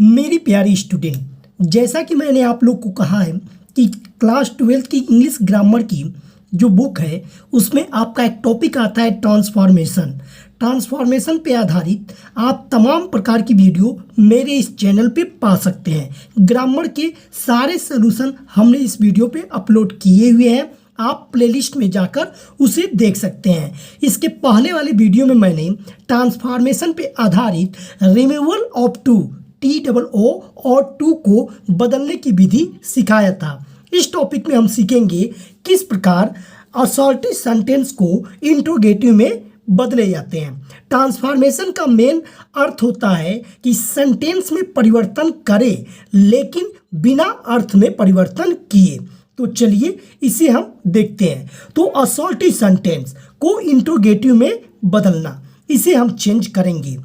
मेरी प्यारी स्टूडेंट, जैसा कि मैंने आप लोग को कहा है कि क्लास 12 की इंग्लिश ग्रामर की जो बुक है उसमें आपका एक टॉपिक आता है ट्रांसफॉर्मेशन पे आधारित आप तमाम प्रकार की वीडियो मेरे इस चैनल पे पा सकते हैं। ग्रामर के सारे सॉल्यूशन हमने इस वीडियो पे अपलोड किए हुए हैं, आप प्लेलिस्ट में जाकर उसे देख सकते हैं। इसके पहले वाले वीडियो में मैंने ट्रांसफॉर्मेशन पे आधारित रिमूवल ऑफ टू TOO और टू को बदलने की विधि सिखाया था। इस टॉपिक में हम सीखेंगे किस प्रकार असॉल्टिव सेंटेंस को इंट्रोगेटिव में बदले जाते हैं। ट्रांसफॉर्मेशन का मेन अर्थ होता है कि सेंटेंस में परिवर्तन करे लेकिन बिना अर्थ में परिवर्तन किए। तो चलिए इसे हम देखते हैं। तो असॉल्टिव सेंटेंस को इंट्रोगेटिव में बदलना, इसे हम चेंज करेंगे।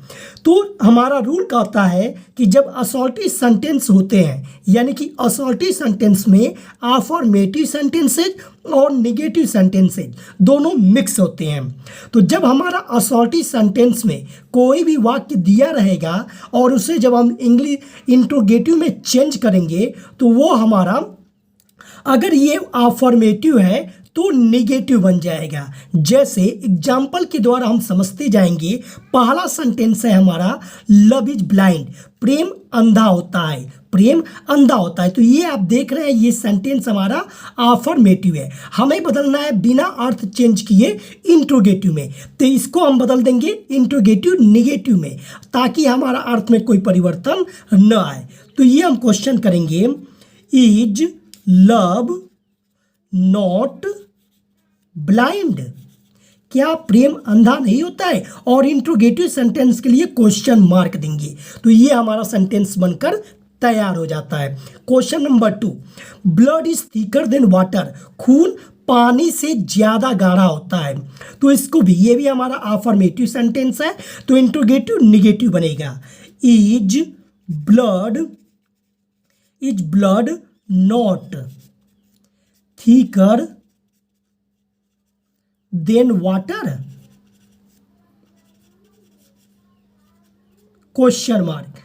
तो हमारा रूल कहता है कि जब असॉल्टिव सेंटेंस होते हैं, यानी कि असॉल्टिव सेंटेंस में अफर्मेटिव सेंटेंसेज और नेगेटिव सेंटेंसेज दोनों मिक्स होते हैं। तो जब हमारा असॉल्टिव सेंटेंस में कोई भी वाक्य दिया रहेगा और उसे जब हम इंग्लिश इंट्रोगेटिव में चेंज करेंगे तो वो हमारा, अगर ये अफर्मेटिव है तो नेगेटिव बन जाएगा। जैसे एग्जाम्पल के द्वारा हम समझते जाएंगे। पहला सेंटेंस है हमारा, लव इज ब्लाइंड, प्रेम अंधा होता है, प्रेम अंधा होता है। तो ये आप देख रहे हैं, ये सेंटेंस हमारा अफर्मेटिव है। हमें बदलना है बिना अर्थ चेंज किए इंट्रोगेटिव में। तो इसको हम बदल देंगे इंट्रोगेटिव नेगेटिव में, ताकि हमारा अर्थ में कोई परिवर्तन न आए। तो ये हम क्वेश्चन करेंगे, इज लव नॉट ब्लाइंड, क्या प्रेम अंधा नहीं होता है? और इंट्रोगेटिव सेंटेंस के लिए क्वेश्चन मार्क देंगे। तो ये हमारा सेंटेंस बनकर तैयार हो जाता है। Question number 2, blood is thicker than water, खून पानी से ज्यादा गाढ़ा होता है। तो इसको भी, ये भी हमारा अफर्मेटिव सेंटेंस है, तो इंट्रोगेटिव नेगेटिव बनेगा। Is blood not thicker than water, question mark,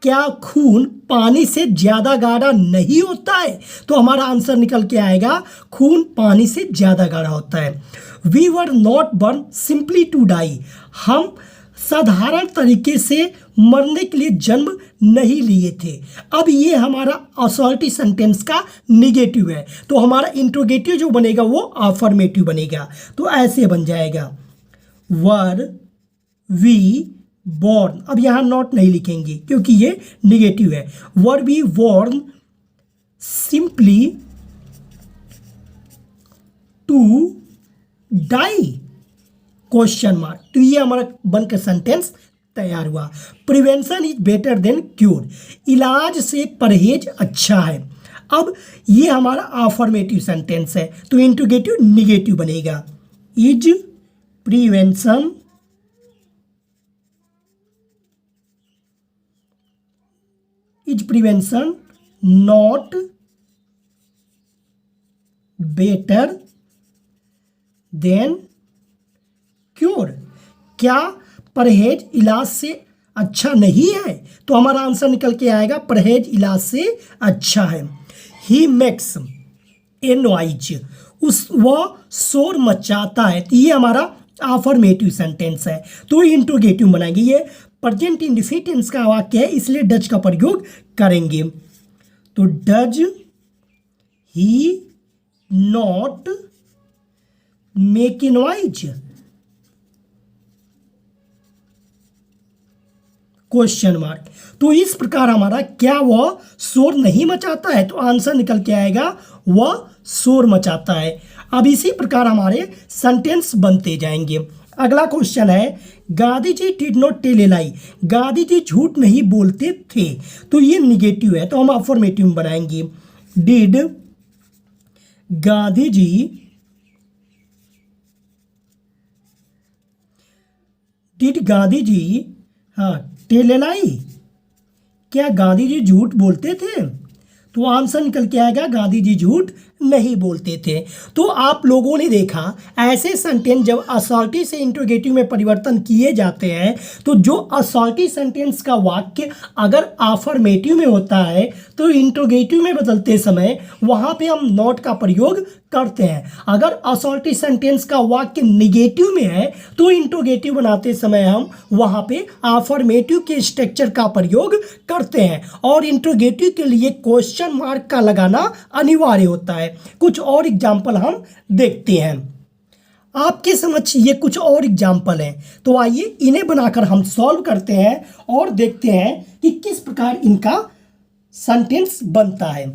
क्या खून पानी से ज्यादा गाढ़ा नहीं होता है? तो हमारा आंसर निकल के आएगा, खून पानी से ज्यादा गाढ़ा होता है। We were not born simply to die, हम साधारण तरीके से मरने के लिए जन्म नहीं लिए थे। अब ये हमारा असॉल्टिव सेंटेंस का निगेटिव है, तो हमारा इंट्रोगेटिव जो बनेगा वो अफर्मेटिव बनेगा। तो ऐसे बन जाएगा, वर वी बॉर्न, अब यहाँ नॉट नहीं लिखेंगे क्योंकि ये निगेटिव है। Were we born simply to die, question mark. तो ये हमारा बनकर सेंटेंस तैयार हुआ। Prevention is better than cure, इलाज से परहेज अच्छा है। अब ये हमारा अफर्मेटिव सेंटेंस है, तो इंट्रोगेटिव नेगेटिव बनेगा। Is prevention not better than cure, क्या परहेज इलाज से अच्छा नहीं है? तो हमारा आंसर निकल के आएगा, परहेज इलाज से अच्छा है। ही मेक्स ए नॉइज, वह शोर मचाता है। तो ये हमारा अफर्मेटिव सेंटेंस है, तो इंट्रोगेटिव बनाएंगे। ये प्रेजेंट इंडिफिनिट का वाक्य है, इसलिए डज का प्रयोग करेंगे। तो does he not make a noise, question mark. तो इस प्रकार हमारा, क्या वह शोर नहीं मचाता है? तो आंसर निकल के आएगा, वह शोर मचाता है। अब इसी प्रकार हमारे सेंटेंस बनते जाएंगे। अगला क्वेश्चन है, Gandhi ji did not tell a लाई, गांधी जी झूठ नहीं बोलते थे। तो ये निगेटिव है, तो हम अफर्मेटिव बनाएंगे। Did Gandhi ji tell a lie, क्या गांधी जी झूठ बोलते थे? तो आंसर निकल के आएगा, गांधी जी झूठ नहीं बोलते थे। तो आप लोगों ने देखा ऐसे सेंटेंस जब असॉल्टी से इंट्रोगेटिव में परिवर्तन किए जाते हैं तो जो असॉल्टी सेंटेंस का वाक्य अगर अफर्मेटिव में होता है तो इंट्रोगेटिव में बदलते समय वहाँ पे हम नॉट का प्रयोग करते हैं। अगर असॉल्टी सेंटेंस का वाक्य निगेटिव में है तो इंट्रोगेटिव बनाते समय हम वहाँ पे अफर्मेटिव के स्ट्रक्चर का प्रयोग करते हैं और इंट्रोगेटिव के लिए क्वेश्चन मार्क का लगाना अनिवार्य होता है। कुछ और एग्जाम्पल हम देखते हैं। आपके समझ ये कुछ और एग्जाम्पल हैं, तो आइए इन्हें बनाकर हम सॉल्व करते हैं और देखते हैं कि किस प्रकार इनका सेंटेंस बनता है।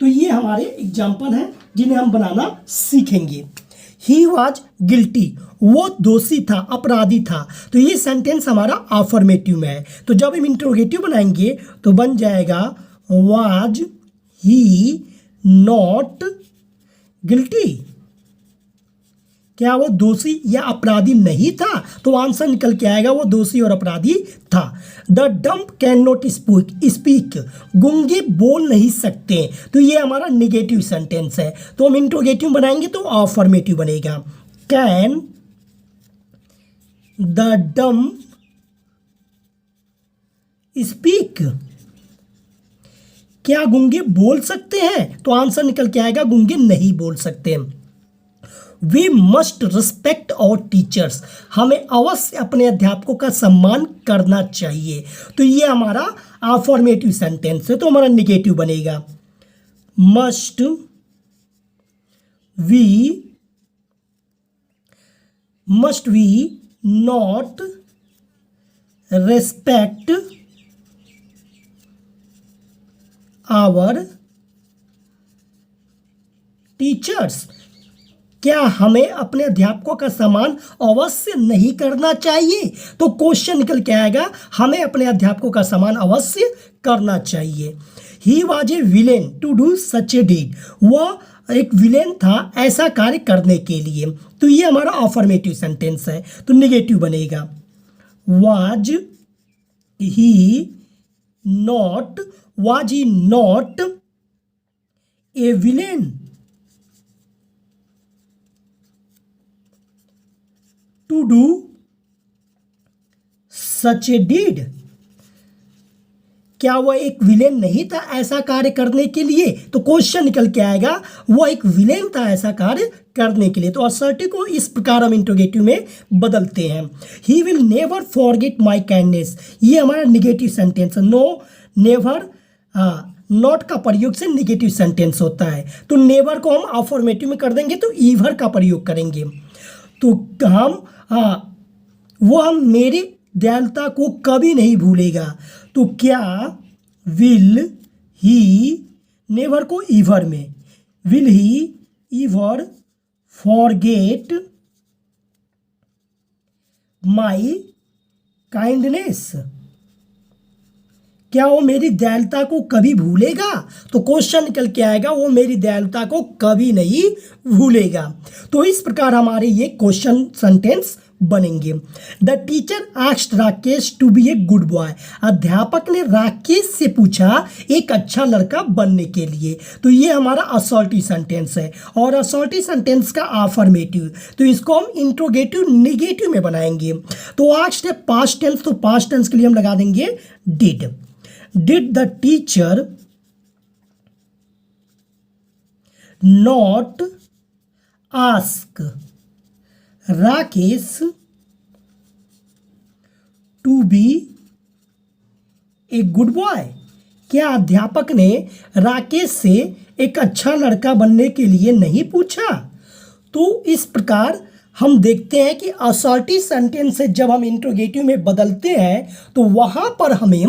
तो ये हमारे एग्जाम्पल हैं जिन्हें हम बनाना सीखेंगे। ही वॉज गिल्टी, वो दोषी था, अपराधी था। तो ये सेंटेंस हमारा अफर्मेटिव में है। तो जब हम इंट्रोगेटिव बनाएंगे तो बन जाएगा वॉज ही नॉट गिल्टी। क्या वो दोषी या अपराधी नहीं था? तो आंसर निकल के आएगा वो दोषी और अपराधी था। The dumb can not speak, गूंगे बोल नहीं सकते। तो ये हमारा निगेटिव सेंटेंस है। तो हम इंट्रोगेटिव बनाएंगे तो अफर्मेटिव बनेगा। कैन द डम्ब स्पीक, क्या गूंगे बोल सकते हैं? तो आंसर निकल के आएगा गूंगे नहीं बोल सकते। We must respect our teachers, हमें अवश्य अपने अध्यापकों का सम्मान करना चाहिए। तो ये हमारा अफर्मेटिव सेंटेंस है, तो हमारा निगेटिव बनेगा। Must we not respect our teachers, क्या हमें अपने अध्यापकों का सम्मान अवश्य नहीं करना चाहिए? तो क्वेश्चन निकल के आएगा हमें अपने अध्यापकों का सम्मान अवश्य करना चाहिए। He was a villain to do such a deed, वह एक विलेन था ऐसा कार्य करने के लिए। तो ये हमारा अफर्मेटिव सेंटेंस है, तो नेगेटिव बनेगा। Was he not a villain to do such a deed, क्या वह एक विलेन नहीं था ऐसा कार्य करने के लिए? तो क्वेश्चन निकल के आएगा वह एक विलेन था ऐसा कार्य करने के लिए। तो असर्टिव को इस प्रकार हम इंट्रोगेटिव में बदलते हैं। He will never forget my kindness, ये हमारा निगेटिव सेंटेंस है। नो नेवर नॉट का प्रयोग से निगेटिव सेंटेंस होता है। तो नेवर को हम अफर्मेटिव में कर देंगे तो ईवर का प्रयोग करेंगे। तो हम हम मेरी दयालुता को कभी नहीं भूलेगा। तो क्या विल ही, नेवर को ईवर में, will he ईवर forget my kindness, क्या वो मेरी दयालुता को कभी भूलेगा? तो क्वेश्चन निकल के आएगा वो मेरी दयालुता को कभी नहीं भूलेगा। तो इस प्रकार हमारे ये क्वेश्चन सेंटेंस बनेंगे। The teacher asked Rakesh to be a good boy, अध्यापक ने राकेश से पूछा एक अच्छा लड़का बनने के लिए। तो ये हमारा असॉल्टिव सेंटेंस है और असॉल्टिव सेंटेंस का अफर्मेटिव, तो इसको हम इंट्रोगेटिव निगेटिव में बनाएंगे। तो आस्क्ड है पास्ट टेंस, तो पास्ट टेंस के लिए हम लगा देंगे did. Did the teacher not ask Rakesh to be a good boy? क्या अध्यापक ने राकेश से एक अच्छा लड़का बनने के लिए नहीं पूछा? तो इस प्रकार हम देखते हैं कि असर्टिव सेंटेंस से जब हम इंट्रोगेटिव में बदलते हैं तो वहां पर हमें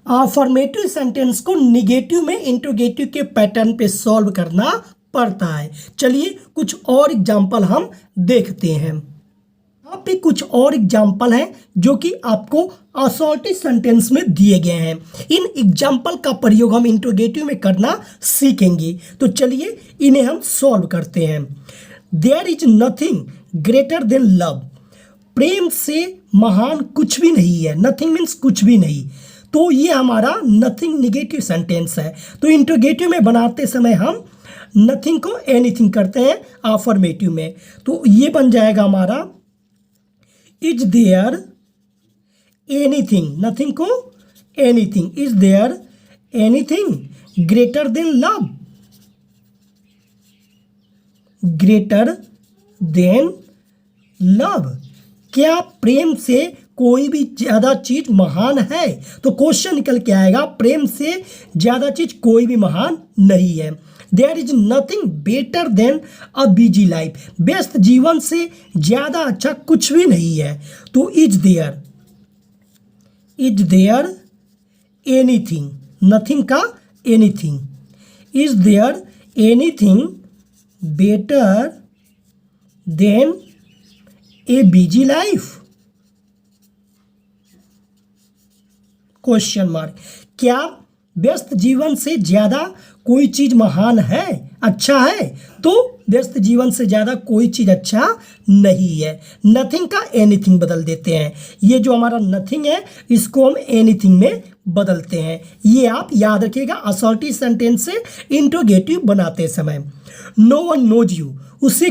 अफर्मेटिव सेंटेंस को निगेटिव में इंट्रोगेटिव के पैटर्न पे सॉल्व करना पड़ता है। चलिए कुछ और एग्जाम्पल हम देखते हैं। यहाँ पे कुछ और एग्जाम्पल हैं जो कि आपको असॉल्टिव सेंटेंस में दिए गए हैं। इन एग्जाम्पल का प्रयोग हम इंट्रोगेटिव में करना सीखेंगे। तो चलिए इन्हें हम सॉल्व करते हैं। There is nothing greater than love, प्रेम से महान कुछ भी नहीं है। नथिंग मीन्स कुछ भी नहीं। तो ये हमारा नथिंग निगेटिव सेंटेंस है। तो इंटरोगेटिव में बनाते समय हम नथिंग को एनीथिंग करते हैं अफर्मेटिव में। तो ये बन जाएगा हमारा इज देयर एनीथिंग, नथिंग को anything, is there anything greater than love, greater than love, क्या प्रेम से कोई भी ज्यादा चीज महान है? तो क्वेश्चन निकल के आएगा प्रेम से ज्यादा चीज कोई भी महान नहीं है। There is nothing better than a busy life, व्यस्त जीवन से ज्यादा अच्छा कुछ भी नहीं है। तो इज देयर एनीथिंग, नथिंग का anything, is there anything better than a busy life, question mark, क्या व्यस्त जीवन से ज्यादा कोई चीज महान है, अच्छा है? तो व्यस्त जीवन से ज्यादा कोई चीज अच्छा नहीं है। नथिंग का एनीथिंग बदल देते हैं, ये जो हमारा नथिंग है इसको हम एनीथिंग में बदलते हैं। ये आप याद रखिएगा असर्टिव सेंटेंस से इंट्रोगेटिव बनाते समय। नो वन नोज यू, उसे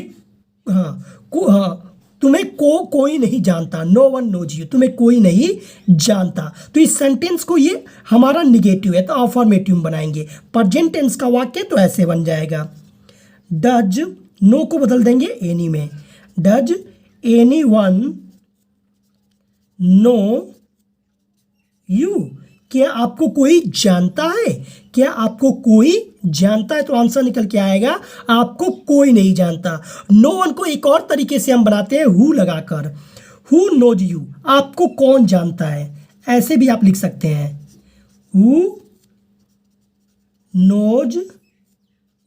तुम्हें कोई नहीं जानता, नो वन नोज यू, तुम्हें कोई नहीं जानता। तो इस सेंटेंस को ये हमारा निगेटिव है तो अफर्मेटिव बनाएंगे। प्रेजेंट टेंस का वाक्य तो ऐसे बन जाएगा, डज, नो को बदल देंगे एनी में, does anyone know you, क्या आपको कोई जानता है? क्या आपको कोई जानता है? तो आंसर निकल के आएगा आपको कोई नहीं जानता। नो वन को एक और तरीके से हम बनाते हैं हु लगाकर, हु नोज यू, आपको कौन जानता है, ऐसे भी आप लिख सकते हैं, हु नोज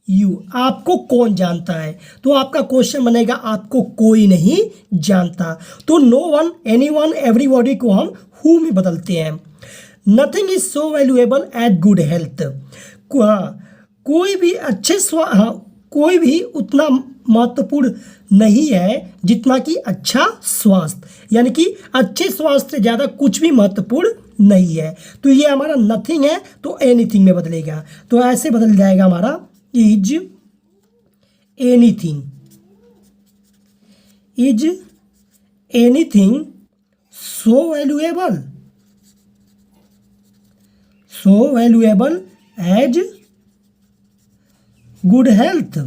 यू, आपको कौन जानता है। तो आपका क्वेश्चन बनेगा आपको कोई नहीं जानता। तो no one, anyone, everybody को हम हु में बदलते हैं। Nothing is so valuable as good health, कोई भी कोई भी उतना महत्वपूर्ण नहीं है जितना कि अच्छा स्वास्थ्य, यानी कि अच्छे स्वास्थ्य से ज़्यादा कुछ भी महत्वपूर्ण नहीं है। तो ये हमारा नथिंग है तो एनीथिंग में बदलेगा। तो ऐसे बदल जाएगा हमारा is anything, is anything so valuable, so valuable as good health,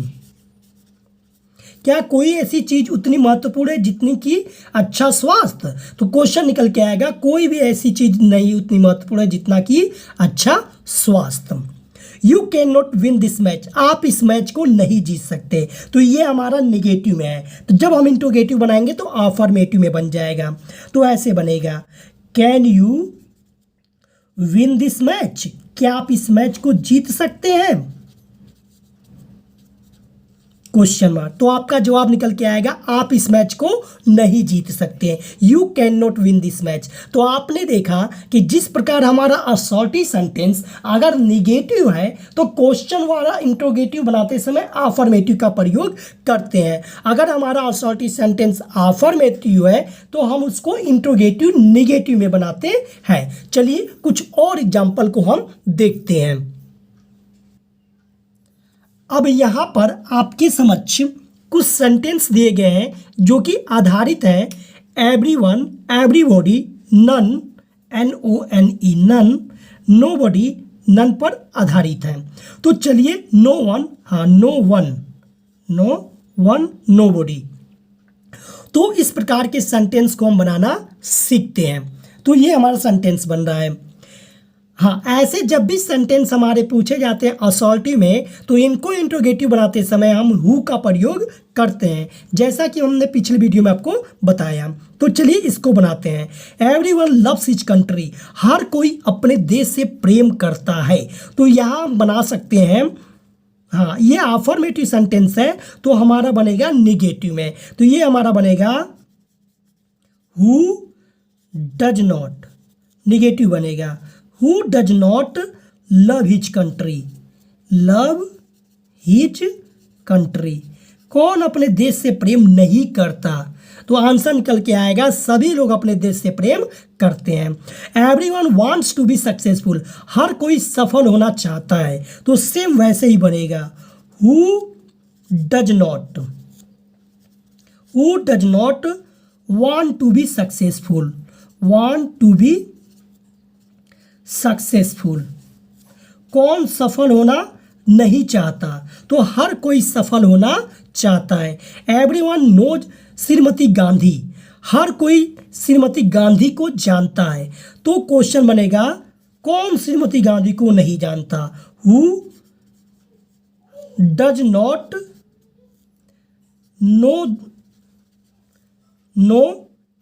क्या कोई ऐसी चीज उतनी महत्वपूर्ण है जितनी कि अच्छा स्वास्थ्य? तो क्वेश्चन निकल के आएगा कोई भी ऐसी चीज नहीं उतनी महत्वपूर्ण है जितना कि अच्छा स्वास्थ्य। You can not win this match, आप इस मैच को नहीं जीत सकते। तो ये हमारा निगेटिव में है। तो जब हम इंट्रोगेटिव बनाएंगे तो अफर्मेटिव में बन जाएगा। तो ऐसे बनेगा, can you win this match, क्या आप इस मैच को जीत सकते हैं, क्वेश्चन मार्क। तो आपका जवाब निकल के आएगा आप इस मैच को नहीं जीत सकते हैं, you can not win this match. तो आपने देखा कि जिस प्रकार हमारा असर्टिव सेंटेंस अगर निगेटिव है तो क्वेश्चन वाला इंट्रोगेटिव बनाते समय अफर्मेटिव का प्रयोग करते हैं। अगर हमारा असर्टिव सेंटेंस अफर्मेटिव है तो हम उसको इंट्रोगेटिव निगेटिव में बनाते हैं। चलिए कुछ और एग्जाम्पल को हम देखते हैं। अब यहाँ पर आपके समक्ष कुछ सेंटेंस दिए गए हैं जो कि आधारित है everyone, everybody, none, NONE, none, nobody, none पर आधारित है। तो चलिए no one, no one, nobody. तो इस प्रकार के सेंटेंस को हम बनाना सीखते हैं। तो ये हमारा सेंटेंस बन रहा है। हाँ, ऐसे जब भी सेंटेंस हमारे पूछे जाते हैं असर्टिव में तो इनको इंट्रोगेटिव बनाते समय हम हु का प्रयोग करते हैं, जैसा कि हमने पिछले वीडियो में आपको बताया। तो चलिए इसको बनाते हैं। एवरीवन लव्स हिज कंट्री, हर कोई अपने देश से प्रेम करता है। तो यहाँ हम बना सकते हैं, हाँ ये अफर्मेटिव सेंटेंस है तो हमारा बनेगा निगेटिव में। तो ये हमारा बनेगा हु डज नॉट, निगेटिव बनेगा, Who does not love his country? Love his country. कौन अपने देश से प्रेम नहीं करता? तो आंसर निकल के आएगा सभी लोग अपने देश से प्रेम करते हैं। Everyone wants to be successful, हर कोई सफल होना चाहता है, तो सेम वैसे ही बनेगा। Who does not want to be successful, want to be successful. कौन सफल होना नहीं चाहता, तो हर कोई सफल होना चाहता है। एवरीवन नोज श्रीमती गांधी, हर कोई श्रीमती गांधी को जानता है, तो क्वेश्चन बनेगा कौन श्रीमती गांधी को नहीं जानता। Who does not know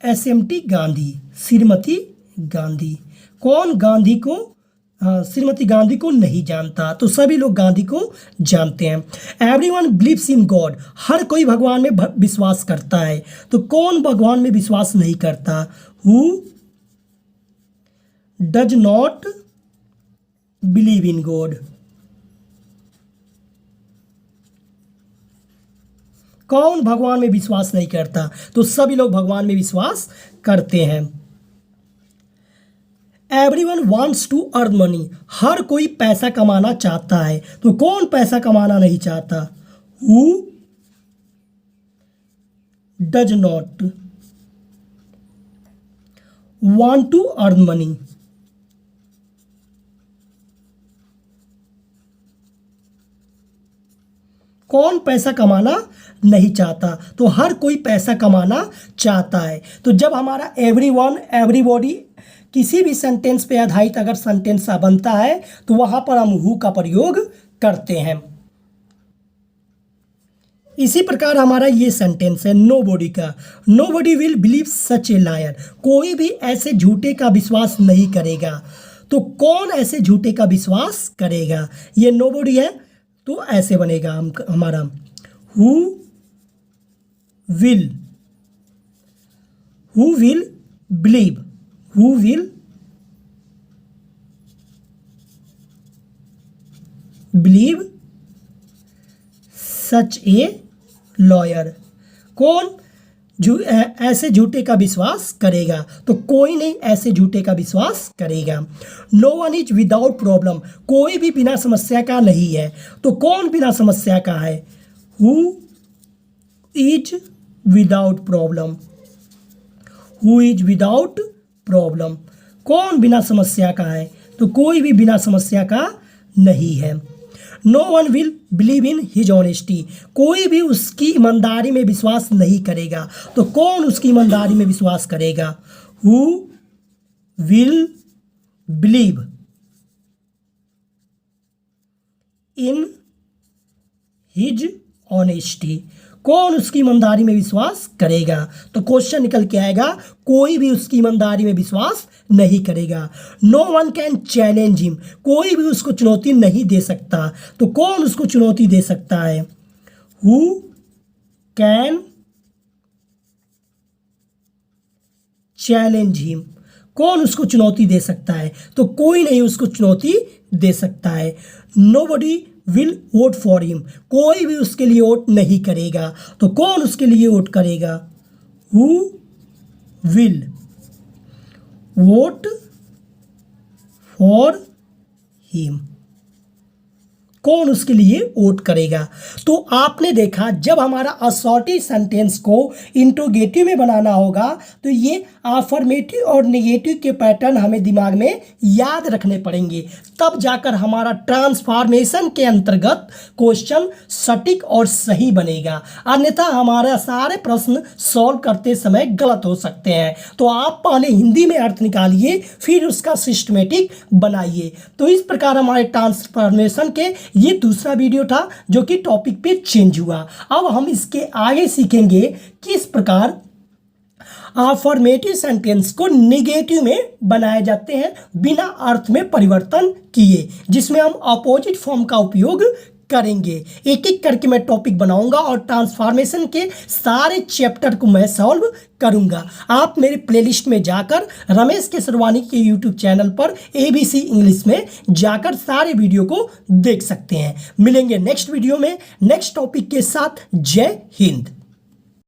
SMT Gandhi, Shrimati Gandhi. कौन गांधी को श्रीमती गांधी को नहीं जानता, तो सभी लोग गांधी को जानते हैं। एवरीवन बिलीव्स इन गॉड, हर कोई भगवान में विश्वास करता है, तो कौन भगवान में विश्वास नहीं करता। Who does not believe in God, कौन भगवान में विश्वास नहीं करता, तो सभी लोग भगवान में विश्वास करते हैं। Everyone wants to earn money, हर कोई पैसा कमाना चाहता है, तो कौन पैसा कमाना नहीं चाहता। Who does not want to earn money, कौन पैसा कमाना नहीं चाहता, तो हर कोई पैसा कमाना चाहता है। तो जब हमारा एवरीवन एवरीबॉडी किसी भी सेंटेंस पे आधारित अगर सेंटेंस बनता है, तो वहां पर हम हु का प्रयोग करते हैं। इसी प्रकार हमारा ये सेंटेंस है नोबॉडी का। Nobody will believe such A lawyer, कोई भी ऐसे झूठे का विश्वास नहीं करेगा, तो कौन ऐसे झूठे का विश्वास करेगा। ये नोबॉडी है, तो ऐसे बनेगा हमारा who will believe, who will believe such a lawyer, कौन ऐसे झूठे का विश्वास करेगा, तो कोई नहीं ऐसे झूठे का विश्वास करेगा। No one is without problem, कोई भी बिना समस्या का नहीं है, तो कौन बिना समस्या का है। Who is without problem, who is without problem, कौन बिना समस्या का है, तो कोई भी बिना समस्या का नहीं है। No one will believe in his honesty, कोई भी उसकी ईमानदारी में विश्वास नहीं करेगा, तो कौन उसकी ईमानदारी में विश्वास करेगा। Who will believe in his honesty, कौन उसकी ईमानदारी में विश्वास करेगा, तो क्वेश्चन निकल के आएगा कोई भी उसकी ईमानदारी में विश्वास नहीं करेगा। No one can challenge him, कोई भी उसको चुनौती नहीं दे सकता, तो कौन उसको चुनौती दे सकता है। हु कैन चैलेंज हिम, कौन उसको चुनौती दे सकता है, तो कोई नहीं उसको चुनौती दे सकता है। Nobody will vote for him, कोई भी उसके लिए वोट नहीं करेगा, तो कौन उसके लिए वोट करेगा। Who will vote for him, कौन उसके लिए वोट करेगा। तो आपने देखा जब हमारा असॉर्टिव सेंटेंस को इंट्रोगेटिव में बनाना होगा, तो ये अफर्मेटिव और नेगेटिव के पैटर्न हमें दिमाग में याद रखने पड़ेंगे, तब जाकर हमारा ट्रांसफॉर्मेशन के अंतर्गत क्वेश्चन सटीक और सही बनेगा। अन्यथा हमारा सारे प्रश्न सॉल्व करते समय गलत हो सकते हैं। तो आप पहले हिंदी में अर्थ निकालिए, फिर उसका सिस्टमेटिक बनाइए। तो इस प्रकार हमारे ट्रांसफॉर्मेशन के ये दूसरा वीडियो था जो कि टॉपिक पे चेंज हुआ। अब हम इसके आगे सीखेंगे किस प्रकार अफर्मेटिव सेंटेंस को नेगेटिव में बनाए जाते हैं बिना अर्थ में परिवर्तन किए, जिसमें हम अपोजिट फॉर्म का उपयोग करेंगे। एक एक करके मैं टॉपिक बनाऊंगा और ट्रांसफॉर्मेशन के सारे चैप्टर को मैं सॉल्व करूंगा। आप मेरे प्लेलिस्ट में जाकर रमेश केसरवानी के यूट्यूब चैनल पर ABC इंग्लिश में जाकर सारे वीडियो को देख सकते हैं। मिलेंगे नेक्स्ट वीडियो में नेक्स्ट टॉपिक के साथ। जय हिंद।